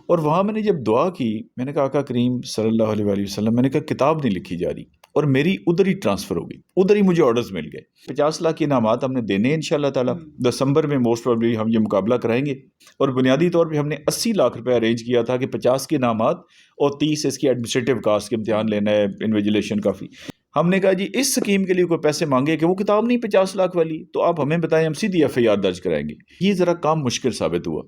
اور وہاں میں نے جب دعا کی، میں نے کہا آقا کریم صلی اللہ علیہ وآلہ وسلم، میں نے کہا کتاب نہیں لکھی جا رہی، اور میری ادھر ہی ٹرانسفر ہو گئی، ادھر ہی مجھے آرڈرز مل گئے. 50 لاکھ کے انعامات ہم نے دینے ہیں انشاءاللہ تعالیٰ. دسمبر میں موسٹ پروبلی ہم یہ مقابلہ کرائیں گے، اور بنیادی طور پہ ہم نے 80 لاکھ روپے ارینج کیا تھا کہ 50 کے انعامات اور 30 اس کی ایڈمنسٹریٹو کاسٹ کے امتحان لینا ہے، انویجیلیشن کافی. ہم نے کہا جی اس سکیم کے لیے کوئی پیسے مانگے کہ وہ کتاب نہیں 50 لاکھ والی، تو آپ ہمیں بتائیں، ہم سیدھی FIR درج کرائیں گے. یہ ذرا کام مشکل ثابت ہوا،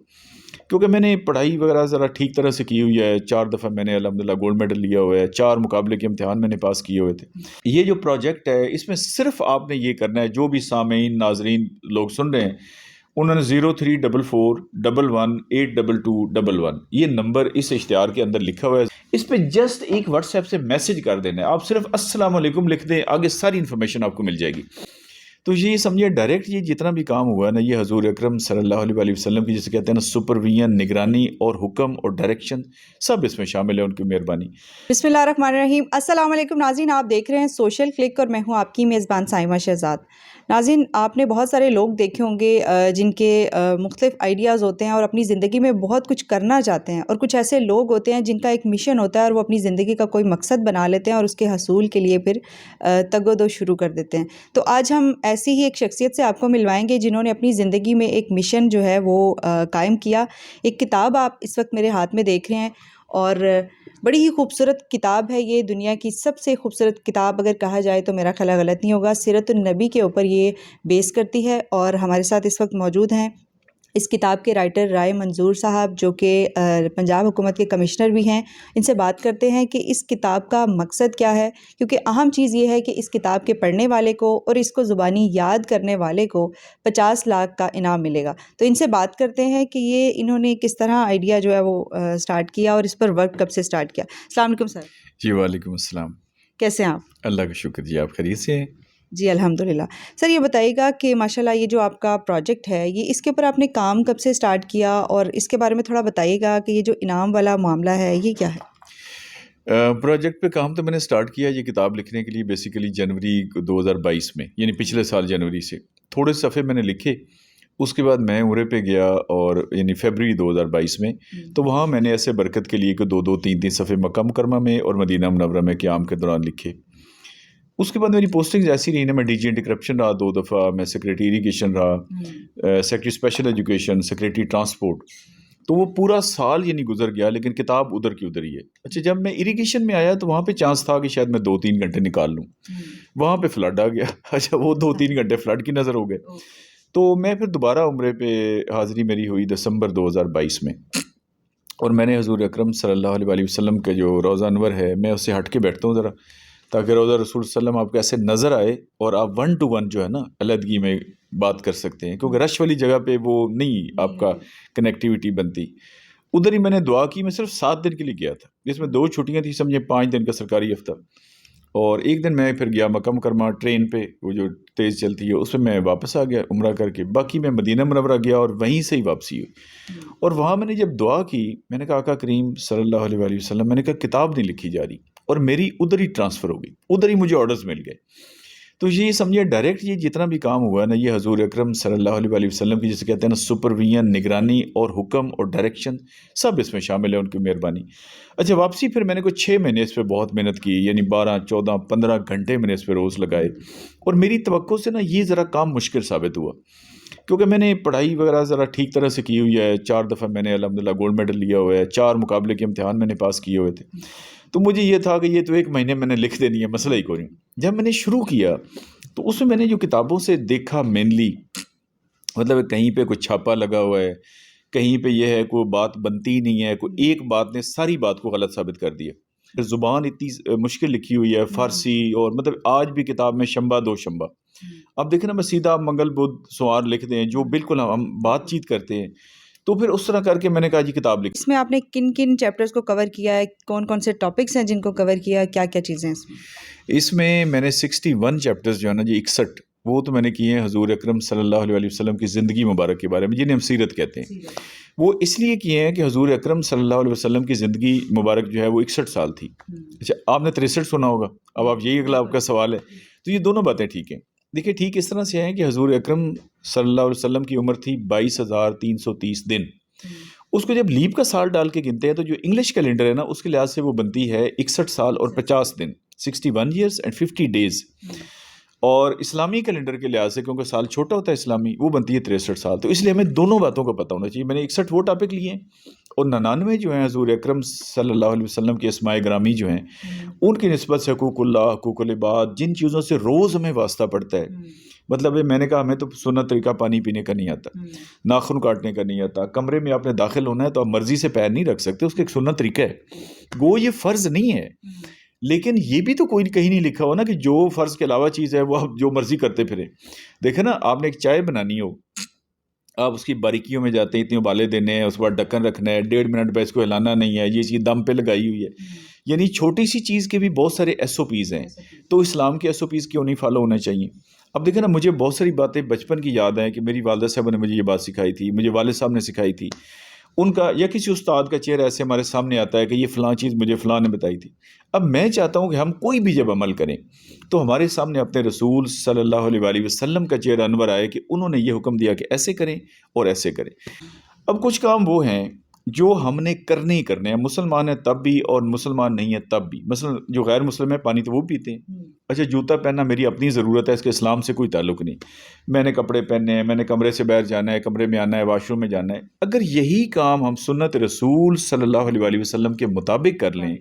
کیونکہ میں نے پڑھائی وغیرہ ذرا ٹھیک طرح سے کی ہوئی ہے. 4 دفعہ میں نے الحمدللہ گولڈ میڈل لیا ہوا ہے، 4 مقابلے کے امتحان میں نے پاس کیے ہوئے تھے. یہ جو پروجیکٹ ہے اس میں صرف آپ نے یہ کرنا ہے، جو بھی سامعین ناظرین لوگ سن رہے ہیں، انہوں نے 034411822211 یہ نمبر اس اشتہار کے اندر لکھا ہوا ہے، اس پہ جسٹ ایک واٹس ایپ سے میسج کر دینا ہے. آپ صرف السلام علیکم لکھ دیں، آگے ساری انفارمیشن آپ کو مل جائے گی. تو یہ سمجھے ڈائریکٹ یہ جتنا بھی کام ہوا ہے نا، یہ حضور اکرم صلی اللہ علیہ وآلہ وسلم کی جسے کہتے ہیں نا سپرویژن، نگرانی اور حکم اور ڈائریکشن سب اس میں شامل ہے، ان کی مہربانی. بسم اللہ الرحمن الرحیم. السلام علیکم ناظرین، آپ دیکھ رہے ہیں سوشل کلک اور میں ہوں آپ کی میزبان سائمہ شہزاد. ناظرین، آپ نے بہت سارے لوگ دیکھے ہوں گے جن کے مختلف آئیڈیاز ہوتے ہیں اور اپنی زندگی میں بہت کچھ کرنا چاہتے ہیں، اور کچھ ایسے لوگ ہوتے ہیں جن کا ایک مشن ہوتا ہے اور وہ اپنی زندگی کا کوئی مقصد بنا لیتے ہیں اور اس کے حصول کے لیے پھر تگ و دو شروع کر دیتے ہیں. تو آج ہم ایسی ہی ایک شخصیت سے آپ کو ملوائیں گے جنہوں نے اپنی زندگی میں ایک مشن جو ہے وہ قائم کیا. ایک کتاب آپ اس وقت میرے ہاتھ میں دیکھ رہے ہیں، اور بڑی ہی خوبصورت کتاب ہے یہ. دنیا کی سب سے خوبصورت کتاب اگر کہا جائے تو میرا خیال غلط نہیں ہوگا. سیرت النبی کے اوپر یہ بیس کرتی ہے، اور ہمارے ساتھ اس وقت موجود ہیں اس کتاب کے رائٹر رائے منظور صاحب، جو کہ پنجاب حکومت کے کمشنر بھی ہیں. ان سے بات کرتے ہیں کہ اس کتاب کا مقصد کیا ہے، کیونکہ اہم چیز یہ ہے کہ اس کتاب کے پڑھنے والے کو اور اس کو زبانی یاد کرنے والے کو 50 لاکھ کا انعام ملے گا. تو ان سے بات کرتے ہیں کہ یہ انہوں نے کس طرح آئیڈیا جو ہے وہ سٹارٹ کیا اور اس پر ورک کب سے سٹارٹ کیا. السلام علیکم سر. جی وعلیکم السلام. کیسے ہیں آپ؟ اللہ کا شکر جی، آپ خیریت سے ہیں؟ جی الحمدللہ. سر یہ بتائیے گا کہ ماشاءاللہ یہ جو آپ کا پروجیکٹ ہے، یہ اس کے اوپر آپ نے کام کب سے سٹارٹ کیا، اور اس کے بارے میں تھوڑا بتائیے گا کہ یہ جو انعام والا معاملہ ہے یہ کیا ہے؟ پروجیکٹ پہ کام تو میں نے سٹارٹ کیا یہ کتاب لکھنے کے لیے بیسیکلی جنوری 2022 میں، یعنی پچھلے سال جنوری سے. تھوڑے صفحے میں نے لکھے، اس کے بعد میں عمرے پہ گیا، اور یعنی فیبرری 2022 میں. تو وہاں میں نے ایسے برکت کے لیے کہ 2-3 صفحے مکہ مکرمہ میں اور مدینہ منورہ میں قیام کے دوران لکھے. اس کے بعد میری پوسٹنگز ایسی رہی نا، میں DG اینٹی کرپشن رہا 2 دفعہ، میں سیکریٹری اریگیشن رہا، secretary special education, secretary transport. تو وہ پورا سال یعنی گزر گیا، لیکن کتاب ادھر کی ادھر ہی ہے. اچھا، جب میں اریگیشن میں آیا تو وہاں پہ چانس تھا کہ شاید میں 2-3 گھنٹے نکال لوں. وہاں پہ فلڈ آ گیا. اچھا، وہ 2-3 گھنٹے فلڈ کی نظر ہو گئے. تو میں پھر دوبارہ عمرے پہ حاضری میری ہوئی دسمبر 2022 میں، اور میں نے حضور اکرم صلی اللہ علیہ وآلہ وسلم کا جو روضہ انور ہے، میں اس سے ہٹ کے بیٹھتا ہوں ذرا، تاکہ روضہ رسول صلی اللہ علیہ وسلم آپ کو ایسے نظر آئے اور آپ 1 to 1 جو ہے نا علیحدگی میں بات کر سکتے ہیں، کیونکہ رش والی جگہ پہ وہ نہیں آپ کا کنیکٹیویٹی بنتی. ادھر ہی میں نے دعا کی. میں صرف 7 دن کے لیے گیا تھا، جس میں 2 چھٹیاں تھیں، سمجھے 5 دن کا سرکاری ہفتہ، اور 1 دن میں پھر گیا مکہ مکرمہ ٹرین پہ، وہ جو تیز چلتی ہے اس پہ میں واپس آ گیا عمرہ کر کے. باقی میں مدینہ منورہ گیا اور وہیں سے ہی واپسی ہوئی. اور وہاں میں نے جب دعا کی، میں نے کہا آقا کریم صلی اللہ علیہ وآلہ وسلم، میں نے کہا کتاب نہیں لکھی جا رہی، اور میری ادھر ہی ٹرانسفر ہو گئی، ادھر ہی مجھے آرڈرز مل گئے. تو یہ سمجھے ڈائریکٹ یہ جتنا بھی کام ہوا ہے نا، یہ حضور اکرم صلی اللہ علیہ وآلہ وسلم کی جسے کہتے ہیں نا سپرویژن، نگرانی اور حکم اور ڈائریکشن سب اس میں شامل ہے، ان کی مہربانی. اچھا، واپسی پھر میں نے کوئی 6 مہینے اس پہ بہت محنت کی، یعنی 12-14-15 گھنٹے میں نے اس پہ روز لگائے. اور میری توقع سے نا یہ ذرا کام مشکل ثابت ہوا، کیونکہ میں نے پڑھائی وغیرہ ذرا ٹھیک طرح سے کی ہوئی ہے. 4 دفعہ میں نے الحمدللہ گولڈ میڈل لیا ہوا ہے، 4 مقابلے کے امتحان میں نے پاس کیے ہوئے تھے. تو مجھے یہ تھا کہ یہ تو 1 مہینے میں نے لکھ دینی ہے، مسئلہ ہی کوئی نہیں. جب میں نے شروع کیا تو اس میں نے جو کتابوں سے دیکھا مینلی، مطلب کہیں پہ کوئی چھاپا لگا ہوا ہے، کہیں پہ یہ ہے کوئی بات بنتی ہی نہیں ہے، کوئی ایک بات نے ساری بات کو غلط ثابت کر دیا. زبان اتنی مشکل لکھی ہوئی ہے فارسی، اور مطلب آج بھی کتاب میں شنبہ 2 شنبہ. اب دیکھیں نا، میں سیدھا منگل بدھ سوار لکھ دیں جو بالکل ہم بات چیت کرتے ہیں. تو پھر اس طرح کر کے میں نے کہا جی کتاب لکھ. اس میں آپ نے کن کن چیپٹرز کو کور کیا ہے، کون کون سے ٹاپکس ہیں جن کو کور کیا ہے، کیا کیا چیزیں اس میں؟ اس میں نے 61 چیپٹرز جو ہے نا جی 61 وہ تو میں نے کیے ہیں حضور اکرم صلی اللہ علیہ وآلہ وسلم کی زندگی مبارک کے بارے میں، جنہیں ہم سیرت کہتے ہیں. وہ اس لیے کیے ہیں کہ حضور اکرم صلی اللہ علیہ وسلم کی زندگی مبارک جو ہے وہ 61 سال تھی. اچھا، آپ نے 63 سنا ہوگا. اب آپ یہی اگلا آپ کا سوال ہے. تو یہ دونوں باتیں ٹھیک ہیں. دیکھیں، ٹھیک اس طرح سے ہیں کہ حضور اکرم صلی اللہ علیہ وسلم کی عمر تھی 22,330 دن. اس کو جب لیپ کا سال ڈال کے گنتے ہیں تو جو انگلش کیلنڈر ہے نا اس کے لحاظ سے وہ بنتی ہے 61 سال اور 50 دن، 61 ایئرس اینڈ 50 ڈیز. اور اسلامی کیلنڈر کے لحاظ سے کیونکہ سال چھوٹا ہوتا ہے اسلامی، وہ بنتی ہے 63 سال. تو اس لیے ہمیں دونوں باتوں کا پتہ ہونا چاہیے. میں نے 61 وہ ٹاپک لیے ہیں اور 99 جو ہیں حضور اکرم صلی اللہ علیہ وسلم کے اسماء گرامی جو ہیں ان کی نسبت سے حقوق اللہ، حقوق العباد، جن چیزوں سے روز ہمیں واسطہ پڑتا ہے. مطلب میں نے کہا ہمیں تو سنت طریقہ پانی پینے کا نہیں آتا، ناخن کاٹنے کا نہیں آتا، کمرے میں آپ نے داخل ہونا ہے تو آپ مرضی سے پیر نہیں رکھ سکتے، اس کا ایک سنت طریقہ ہے. گو یہ فرض نہیں ہے، لیکن یہ بھی تو کوئی کہیں نہیں لکھا ہو نا کہ جو فرض کے علاوہ چیز ہے وہ آپ جو مرضی کرتے پھریں. دیکھیں نا، آپ نے ایک چائے بنانی ہو، آپ اس کی باریکیوں میں جاتے ہیں، اتنے ابالے دینے ہیں، اس کے بعد ڈھکن رکھنا ہے، 1.5 منٹ پہ اس کو ہلانا نہیں ہے، یہ چیز دم پہ لگائی ہوئی ہے. یعنی چھوٹی سی چیز کے بھی بہت سارے ایس او پیز ہیں. تو اسلام کے ایس او پیز کیوں نہیں فالو ہونے چاہیے؟ اب دیکھیں نا، مجھے بہت ساری باتیں بچپن کی یاد ہیں کہ میری والدہ صاحبہ نے مجھے یہ بات سکھائی تھی، مجھے والد صاحب نے سکھائی تھی. ان کا یا کسی استاد کا چہرہ ایسے ہمارے سامنے آتا ہے کہ یہ فلاں چیز مجھے فلاں نے بتائی تھی. اب میں چاہتا ہوں کہ ہم کوئی بھی جب عمل کریں تو ہمارے سامنے اپنے رسول صلی اللہ علیہ وآلہ وسلم کا چہرہ انور آئے کہ انہوں نے یہ حکم دیا کہ ایسے کریں اور ایسے کریں. اب کچھ کام وہ ہیں جو ہم نے کرنے ہی کرنے ہیں. مسلمان ہیں تب بھی اور مسلمان نہیں ہے تب بھی. مثلا جو غیر مسلم ہے پانی تو وہ پیتے ہیں. اچھا، جوتا پہننا میری اپنی ضرورت ہے، اس کے اسلام سے کوئی تعلق نہیں. میں نے کپڑے پہننے ہیں، میں نے کمرے سے باہر جانا ہے، کمرے میں آنا ہے، واش روم میں جانا ہے. اگر یہی کام ہم سنت رسول صلی اللہ علیہ وآلہ وسلم کے مطابق کر لیں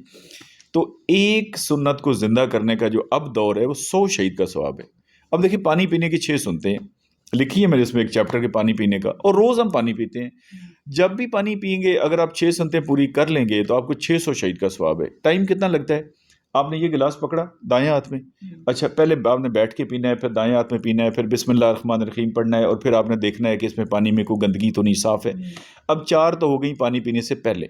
تو ایک سنت کو زندہ کرنے کا جو اب دور ہے وہ 100 شہید کا ثواب ہے. اب دیکھیں، پانی پینے کی 6 سنتے ہیں لکھی ہے میرے اس میں ایک چیپٹر کے پانی پینے کا، اور روز ہم پانی پیتے ہیں. جب بھی پانی پئیں گے اگر آپ 6 سنتیں پوری کر لیں گے تو آپ کو 600 شہید کا ثواب ہے. ٹائم کتنا لگتا ہے؟ آپ نے یہ گلاس پکڑا دائیں ہاتھ میں، اچھا پہلے آپ نے بیٹھ کے پینا ہے، پھر دائیں ہاتھ میں پینا ہے، پھر بسم اللہ الرحمن الرحیم پڑھنا ہے، اور پھر آپ نے دیکھنا ہے کہ اس میں پانی میں کوئی گندگی تو نہیں، صاف ہے. اب 4 تو ہو گئی پانی پینے سے پہلے.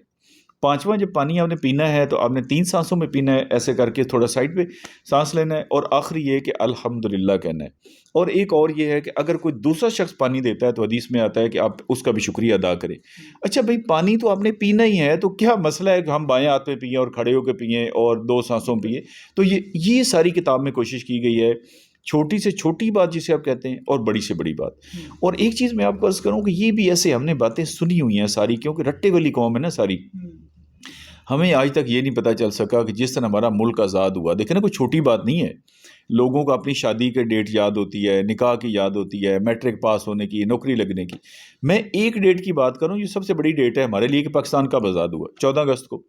5واں جب پانی آپ نے پینا ہے تو آپ نے 3 سانسوں میں پینا ہے، ایسے کر کے تھوڑا سائڈ پہ سانس لینا ہے، اور آخری یہ ہے کہ الحمدللہ کہنا ہے. اور ایک اور یہ ہے کہ اگر کوئی دوسرا شخص پانی دیتا ہے تو حدیث میں آتا ہے کہ آپ اس کا بھی شکریہ ادا کریں. اچھا بھائی، پانی تو آپ نے پینا ہی ہے، تو کیا مسئلہ ہے کہ ہم بائیں ہاتھ میں پئیں اور کھڑے ہو کے پئیں اور 2 سانسوں پئیں؟ تو یہ ساری کتاب میں کوشش کی گئی ہے، چھوٹی سے چھوٹی بات جسے آپ کہتے ہیں اور بڑی سے بڑی بات. اور ایک چیز میں آپ کو عرض کروں کہ یہ بھی ایسے ہم نے باتیں سنی ہوئی ہیں ساری، کیونکہ رٹے والی قوم ہے نا ساری. ہمیں آج تک یہ نہیں پتہ چل سکا کہ جس طرح ہمارا ملک آزاد ہوا، دیکھیں نا کوئی چھوٹی بات نہیں ہے. لوگوں کو اپنی شادی کے ڈیٹ یاد ہوتی ہے، نکاح کی یاد ہوتی ہے، میٹرک پاس ہونے کی، نوکری لگنے کی. میں ایک ڈیٹ کی بات کروں، یہ سب سے بڑی ڈیٹ ہے ہمارے لیے کہ پاکستان کب آزاد ہوا، 14 اگست کو.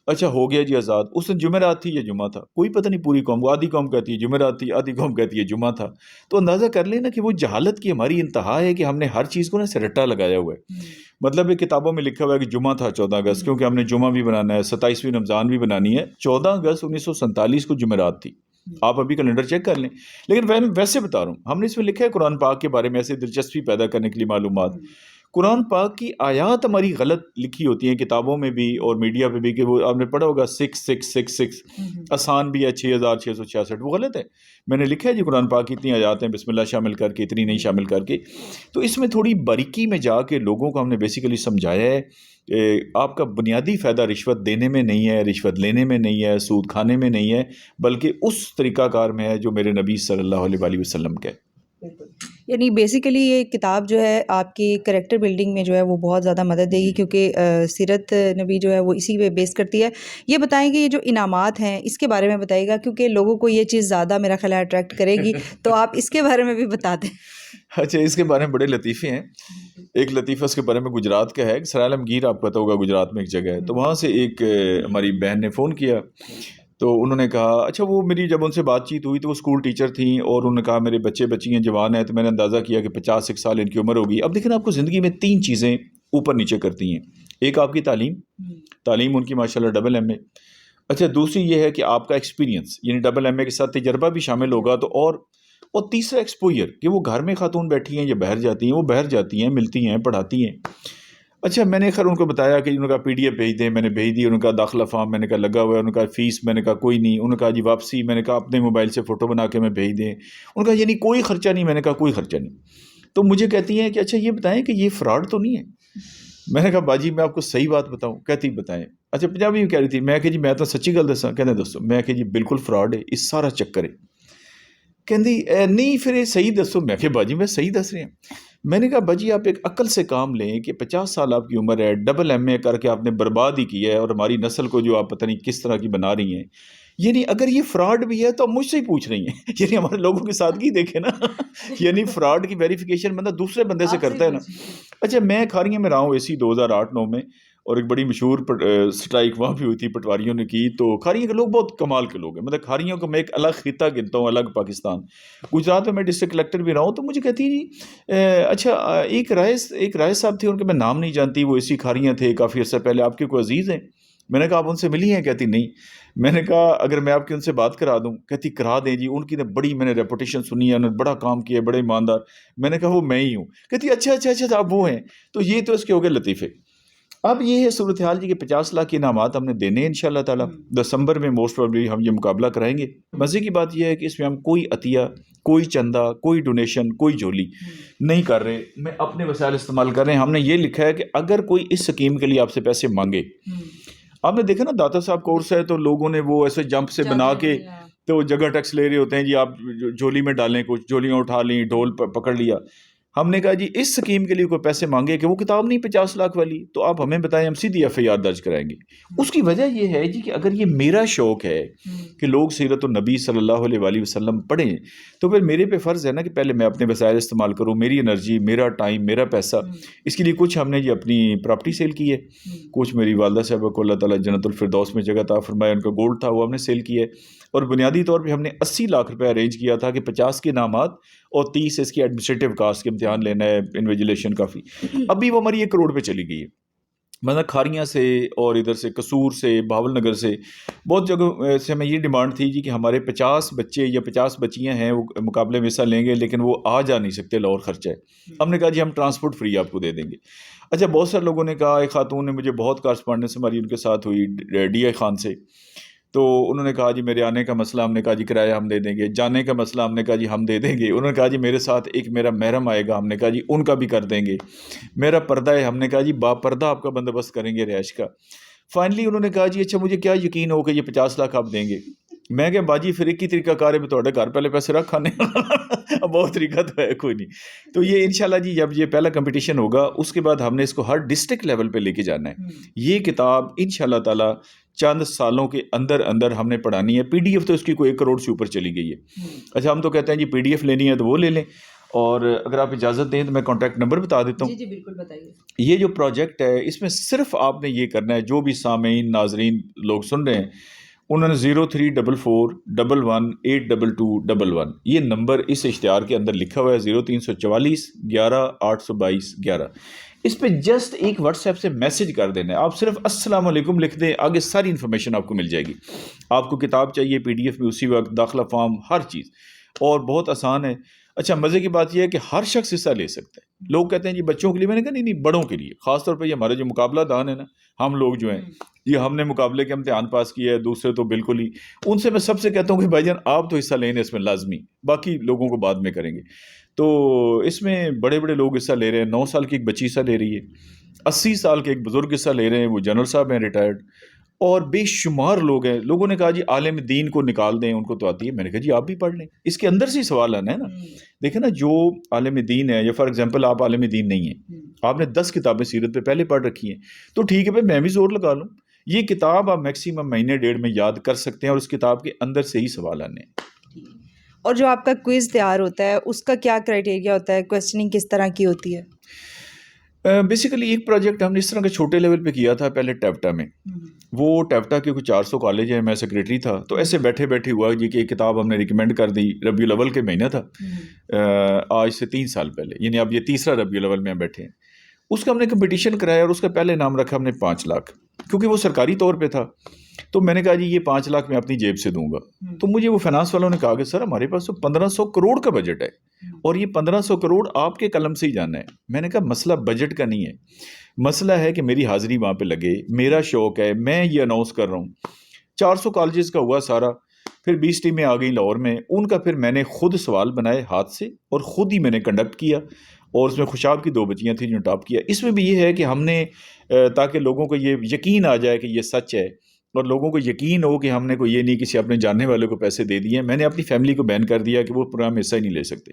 اچھا ہو گیا جی آزاد. اس دن جمعرات تھی یا جمعہ تھا؟ کوئی پتہ نہیں. پوری قوم کو، آدھی قوم کہتی ہے جمعرات تھی، آدھی قوم کہتی ہے جمعہ تھا. تو اندازہ کر لیں نا کہ وہ جہالت کی ہماری انتہا ہے کہ ہم نے ہر چیز کو نا سے رٹا لگایا ہوا ہے. مطلب یہ کتابوں میں لکھا ہوا ہے کہ جمعہ تھا 14 اگست، کیونکہ ہم نے جمعہ بھی بنانا ہے، 27ویں رمضان بھی بنانی ہے. 14 اگست 1947 کو جمعرات تھی. آپ ابھی کیلنڈر چیک کر لیں. لیکن میں ویسے بتا رہا ہوں، ہم نے اس میں لکھا ہے قرآن پاک کے بارے میں ایسے دلچسپی پیدا کرنے کے لیے معلومات. قرآن پاک کی آیات ہماری غلط لکھی ہوتی ہیں کتابوں میں بھی اور میڈیا پہ بھی، کہ وہ آپ نے پڑھا ہوگا 6666 آسان بھی ہے 6666، وہ غلط ہے. میں نے لکھا ہے جی قرآن پاک کی اتنی آیات ہیں بسم اللہ شامل کر کے، اتنی نہیں شامل کر کے. تو اس میں تھوڑی باریکی میں جا کے لوگوں کو ہم نے بیسیکلی سمجھایا ہے کہ آپ کا بنیادی فائدہ رشوت دینے میں نہیں ہے، رشوت لینے میں نہیں ہے، سود کھانے میں نہیں ہے، بلکہ اس طریقہ کار میں ہے جو میرے نبی صلی اللہ علیہ وآلہ وسلم کا ہے. یعنی بیسیکلی یہ کتاب جو ہے آپ کی کریکٹر بلڈنگ میں جو ہے وہ بہت زیادہ مدد دے گی، کیونکہ سیرت نبی جو ہے وہ اسی پہ بیس کرتی ہے. یہ بتائیں کہ یہ جو انعامات ہیں اس کے بارے میں بتائیے گا، کیونکہ لوگوں کو یہ چیز زیادہ میرا خیال ہے اٹریکٹ کرے گی، تو آپ اس کے بارے میں بھی بتا دیں. اچھا، اس کے بارے میں بڑے لطیفے ہیں. ایک لطیفہ اس کے بارے میں گجرات کا ہے. سرائے عالمگیر آپ کو پتہ ہوگا گجرات میں ایک جگہ ہے، تو وہاں سے ایک ہماری بہن نے فون کیا. تو انہوں نے کہا، اچھا وہ میری جب ان سے بات چیت ہوئی تو وہ اسکول ٹیچر تھیں، اور انہوں نے کہا میرے بچے بچی ہیں، جوان ہیں. تو میں نے اندازہ کیا کہ 50 سال ان کی عمر ہوگی. اب دیکھیں آپ کو زندگی میں 3 چیزیں اوپر نیچے کرتی ہیں. ایک آپ کی تعلیم ان کی ماشاءاللہ ڈبل ایم اے. اچھا دوسری یہ ہے کہ آپ کا ایکسپیرینس، یعنی ڈبل ایم اے کے ساتھ تجربہ بھی شامل ہوگا. تو اور تیسرا ایکسپوئر، کہ وہ گھر میں خاتون بیٹھی ہیں یا باہر جاتی ہیں، وہ باہر جاتی ہیں، ملتی ہیں، پڑھاتی ہیں. اچھا میں نے خیر ان کو بتایا کہ انہوں نے کہا پی ڈی ایف بھیج دیں. میں نے بھیج دی. انہوں نے کہا داخلہ فارم، میں نے کہا لگا ہوا ہے. انہوں نے کہا فیس، میں نے کہا کوئی نہیں. انہوں نے کہا جی واپسی، میں نے کہا اپنے موبائل سے فوٹو بنا کے میں بھیج دیں. انہوں نے کہا یعنی کوئی خرچہ نہیں. میں نے کہا کوئی خرچہ نہیں. تو مجھے کہتی ہیں کہ اچھا یہ بتائیں کہ یہ فراڈ تو نہیں ہے؟ میں نے کہا باجی میں آپ کو صحیح بات بتاؤں؟ کہتی بتائیں. اچھا پنجابی میں کہہ رہی تھی. میں کہ جی میں تو سچی گل دساں؟ کہنے دسو. میں کہ جی بالکل فراڈ ہے، اس سارا چکر ہے. کہندی نہیں پھر یہ صحیح دسو. میں کہ باجی میں صحیح دس رہی ہوں. میں نے کہا باجی آپ ایک عقل سے کام لیں کہ 50 سال آپ کی عمر ہے, ڈبل ایم اے کر کے آپ نے برباد ہی کیا ہے, اور ہماری نسل کو جو آپ پتہ نہیں کس طرح کی بنا رہی ہیں. یعنی اگر یہ فراڈ بھی ہے تو آپ مجھ سے ہی پوچھ رہی ہیں. یعنی ہمارے لوگوں کی سادگی دیکھیں نا. یعنی فراڈ کی ویریفیکیشن بندہ دوسرے بندے سے کرتا ہے نا. اچھا میں کھاریاں میں رہا ہوں اسی 2008-9 میں, اور ایک بڑی مشہور سٹرائک وہاں بھی ہوئی تھی, پٹواریوں نے کی. تو کھاریاں کے لوگ بہت کمال کے لوگ ہیں, مطلب کھاریوں کو میں ایک الگ خطہ گنتا ہوں, الگ پاکستان. گجرات میں ڈسٹرکٹ کلیکٹر بھی رہا ہوں. تو مجھے کہتی جی اچھا ایک رائے صاحب تھے, ان کے میں نام نہیں جانتی, وہ اسی کھاریاں تھے کافی عرصہ پہلے, آپ کے کوئی عزیز ہیں؟ میں نے کہا آپ ان سے ملی ہیں؟ کہتی نہیں. میں نے کہا اگر میں آپ کی ان سے بات کرا دوں؟ کہتی کرا دیں جی, ان کی بڑی میں نے ریپوٹیشن سنی ہے, انہوں نے بڑا کام کیا ہے, بڑے ایماندار. میں نے کہا وہ میں ہی ہوں. کہتی اچھا آپ وہ ہیں. تو یہ تو اس کے ہو گئے لطیفے. اب یہ ہے صورتحال جی کہ 50 لاکھ کے انعامات ہم نے دینے ہیں انشاءاللہ تعالیٰ. دسمبر میں موسٹ پروبلی ہم یہ مقابلہ کرائیں گے. مزے کی بات یہ ہے کہ اس میں ہم کوئی عطیہ, کوئی چندہ, کوئی ڈونیشن, کوئی جولی نہیں کر رہے. میں اپنے وسائل استعمال کر رہے ہیں. ہم نے یہ لکھا ہے کہ اگر کوئی اس سکیم کے لیے آپ سے پیسے مانگے, آپ نے دیکھا نا داتا صاحب کورس ہے تو لوگوں نے وہ ایسے جمپ سے بنا کے تو جگہ ٹیکس لے رہے ہوتے ہیں جی, آپ جولی میں ڈالیں, کچھ جولیاں اٹھا لیں, ڈھول پکڑ لیا. ہم نے کہا جی اس سکیم کے لیے کوئی پیسے مانگے کہ وہ کتاب نہیں 50 لاکھ والی, تو آپ ہمیں بتائیں, ہم سیدھی FIR درج کرائیں گے. اس کی وجہ یہ ہے جی کہ اگر یہ میرا شوق ہے کہ لوگ سیرت النبی صلی اللہ علیہ وآلہ وسلم پڑھیں, تو پھر میرے پہ فرض ہے نا کہ پہلے میں اپنے وسائل استعمال کروں, میری انرجی, میرا ٹائم, میرا پیسہ. اس کے لیے کچھ ہم نے جی اپنی پراپرٹی سیل کی ہے, کچھ میری والدہ صاحبہ کو اللہ تعالیٰ جنت الفردوس میں جگہ عطا فرمائے, ان کا گولڈ تھا وہ ہم نے سیل کیا ہے. اور بنیادی طور پہ ہم نے 80 لاکھ روپے ارینج کیا تھا کہ 50 کے انعامات اور 30 اس کی ایڈمنسٹریٹو کاسٹ کے امتحان لینا ہے, انویجولیشن کافی. ابھی وہ ہماری 1 کروڑ پہ چلی گئی ہے. مطلب کھاریاں سے اور ادھر سے قصور سے, بہاول نگر سے, بہت جگہ سے ہمیں یہ ڈیمانڈ تھی جی کہ ہمارے 50 بچے یا 50 بچیاں ہیں وہ مقابلے میں حصہ لیں گے, لیکن وہ آ جا نہیں سکتے, لاہور خرچہ ہے. ہم نے کہا جی ہم ٹرانسپورٹ فری آپ کو دے دیں گے. اچھا بہت سارے لوگوں نے کہا, ایک خاتون نے مجھے بہت کارسپونڈنس ہماری ان کے ساتھ ہوئی DI خان سے, تو انہوں نے کہا جی میرے آنے کا مسئلہ, ہم نے کہا جی کرایہ ہم دے دیں گے. جانے کا مسئلہ, ہم نے کہا جی ہم دے دیں گے. انہوں نے کہا جی میرے ساتھ ایک میرا محرم آئے گا, ہم نے کہا جی ان کا بھی کر دیں گے. میرا پردہ ہے, ہم نے کہا جی با پردہ آپ کا بندوبست کریں گے رہائش کا. فائنلی انہوں نے کہا جی اچھا مجھے کیا یقین ہو کہ یہ 50 لاکھ آپ دیں گے. میں کہ باجی پھر ایک ہی طریقہ کار ہے, میں گھر پہلے پیسے رکھ کھانے. بہت طریقہ تو ہے کوئی نہیں. تو یہ انشاءاللہ جی جب یہ پہلا کمپٹیشن ہوگا اس کے بعد ہم نے اس کو ہر ڈسٹرکٹ لیول پہ لے کے جانا ہے. یہ کتاب انشاءاللہ تعالیٰ چند سالوں کے اندر ہم نے پڑھانی ہے. PDF تو اس کی کوئی 1 کروڑ سے اوپر چلی گئی ہے. اچھا ہم تو کہتے ہیں جی PDF لینی ہے تو وہ لے لیں, اور اگر آپ اجازت دیں تو میں کانٹیکٹ نمبر بتا دیتا ہوں. جی بالکل بتائیے. یہ جو پروجیکٹ ہے اس میں صرف آپ نے یہ کرنا ہے, جو بھی سامعین ناظرین لوگ سن رہے ہیں, انہوں نے 034411822211 یہ نمبر اس اشتہار کے اندر لکھا ہوا ہے, 0344 11 822 11. اس پہ جسٹ ایک واٹس ایپ سے میسج کر دینا ہے. آپ صرف السلام علیکم لکھ دیں, آگے ساری انفارمیشن آپ کو مل جائے گی. آپ کو کتاب چاہیے PDF میں اسی وقت, داخلہ فارم, ہر چیز, اور بہت آسان ہے. اچھا مزے کی بات یہ ہے کہ ہر شخص حصہ لے سکتا ہے. لوگ کہتے ہیں جی بچوں کے لیے, میں نے کہا نہیں بڑوں کے لیے, خاص طور پہ یہ ہمارے جو مقابلہ دان ہے نا, ہم لوگ جو ہیں یہ ہم نے مقابلے کے امتحان پاس کیا ہے, دوسرے تو بالکل ہی, ان سے میں سب سے کہتا ہوں کہ بھائی جان آپ تو حصہ لینے اس میں لازمی, باقی لوگوں کو بعد میں کریں گے. تو اس میں بڑے بڑے لوگ حصہ لے رہے ہیں. 9 سال کی ایک بچی حصہ لے رہی ہے, 80 سال کے ایک بزرگ حصہ لے رہے ہیں, وہ جنرل صاحب ہیں ریٹائرڈ, اور بے شمار لوگ ہیں. لوگوں نے کہا جی عالم دین کو نکال دیں, ان کو تو آتی ہے. میں نے کہا جی آپ بھی پڑھ لیں, اس کے اندر سے ہی سوال آنا ہے نا. دیکھیں نا, جو عالم دین ہے, یا فار ایگزامپل آپ عالم دین نہیں ہیں, آپ نے 10 کتابیں سیرت پہ پہلے پڑھ رکھی ہیں, تو ٹھیک ہے بھائی میں بھی زور لگا لوں. یہ کتاب آپ میکسیمم مہینے 1.5 میں یاد کر سکتے ہیں, اور اس کتاب کے اندر سے ہی سوال آنے ہیں. اور جو آپ کا کوئز تیار ہوتا ہے اس کا کیا کرائٹیریا ہوتا ہے, کویسچننگ کس طرح کی ہوتی ہے؟ بیسیکلی ایک پروجیکٹ ہم نے اس طرح کے چھوٹے لیول پہ کیا تھا پہلے ٹیپٹا میں. وہ ٹیپٹا کے کچھ 400 کالج ہیں, میں سیکریٹری تھا, تو ایسے بیٹھے ہوا جی کہ ایک کتاب ہم نے ریکمینڈ کر دی. ربیع الاول کے مہینہ تھا, آج سے 3 سال پہلے, یعنی اب یہ تیسرا ربیع الاول میں ہم بیٹھے ہیں. اس کا ہم نے کمپٹیشن کرایا, اور اس کا پہلے نام رکھا ہم نے 5 لاکھ, کیونکہ وہ سرکاری طور پہ تھا. تو میں نے کہا جی یہ 5 لاکھ میں اپنی جیب سے دوں گا. تو مجھے وہ فائنانس والوں نے کہا کہ سر ہمارے پاس تو 1500 کروڑ کا بجٹ ہے, اور یہ 1500 کروڑ آپ کے قلم سے ہی جانا ہے. میں نے کہا مسئلہ بجٹ کا نہیں ہے, مسئلہ ہے کہ میری حاضری وہاں پہ لگے, میرا شوق ہے, میں یہ اناؤنس کر رہا ہوں. 400 کالجز کا ہوا سارا, پھر 20 ٹیمیں آ گئیں لاہور میں, ان کا پھر میں نے خود سوال بنائے ہاتھ سے, اور خود ہی میں نے کنڈکٹ کیا. اور اس میں خوشاب کی 2 بچیاں تھیں جو ٹاپ کیا. اس میں بھی یہ ہے کہ ہم نے تاکہ لوگوں کو یہ یقین آ جائے کہ یہ سچ ہے, اور لوگوں کو یقین ہو کہ ہم نے کوئی یہ نہیں کسی اپنے جاننے والے کو پیسے دے دیے ہیں. میں نے اپنی فیملی کو بین کر دیا کہ وہ پروگرام میں حصہ ہی نہیں لے سکتے.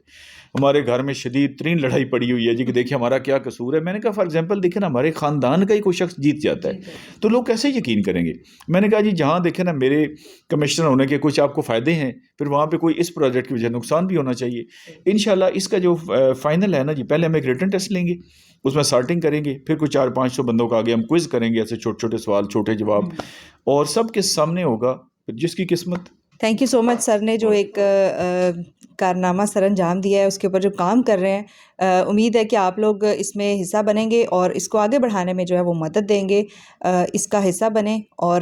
ہمارے گھر میں شدید ترین لڑائی پڑی ہوئی ہے جی کہ دیکھیں ہمارا کیا قصور ہے. میں نے کہا فار ایگزامپل دیکھیں نا ہمارے خاندان کا ہی کوئی شخص جیت جاتا ہے تو لوگ کیسے یقین کریں گے. میں نے کہا جی جہاں دیکھیں نا میرے کمشنر ہونے کے کچھ آپ کو فائدے ہیں پھر وہاں پہ کوئی اس پروجیکٹ کی وجہ نقصان بھی ہونا چاہیے. انشاءاللہ اس کا جو فائنل ہے نا جی پہلے ہم ایک ریٹن ٹیسٹ لیں گے, اس میں سارٹنگ کریں گے, پھر کچھ 400-500 بندوں کا آگے ہم کوئز کریں گے, ایسے چھوٹے چھوٹے سوال چھوٹے جواب, اور سب کے سامنے ہوگا جس کی قسمت. تھینک یو سو مچ سر نے جو ایک کارنامہ سر انجام دیا ہے اس کے اوپر جو کام کر رہے ہیں, امید ہے کہ آپ لوگ اس میں حصہ بنیں گے اور اس کو آگے بڑھانے میں جو ہے وہ مدد دیں گے, اس کا حصہ بنیں اور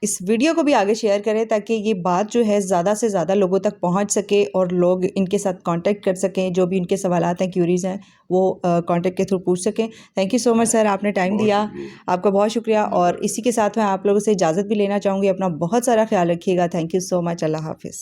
اس ویڈیو کو بھی آگے شیئر کریں تاکہ یہ بات جو ہے زیادہ سے زیادہ لوگوں تک پہنچ سکے اور لوگ ان کے ساتھ کانٹیکٹ کر سکیں, جو بھی ان کے سوالات ہیں کیوریز ہیں وہ کانٹیکٹ کے تھرو پوچھ سکیں. تھینک یو سو مچ سر, آپ نے ٹائم دیا, آپ کا بہت شکریہ. اور اسی کے ساتھ میں آپ لوگوں سے اجازت بھی لینا چاہوں گی. اپنا بہت سارا خیال رکھیے گا. تھینک یو سو مچ. اللہ حافظ.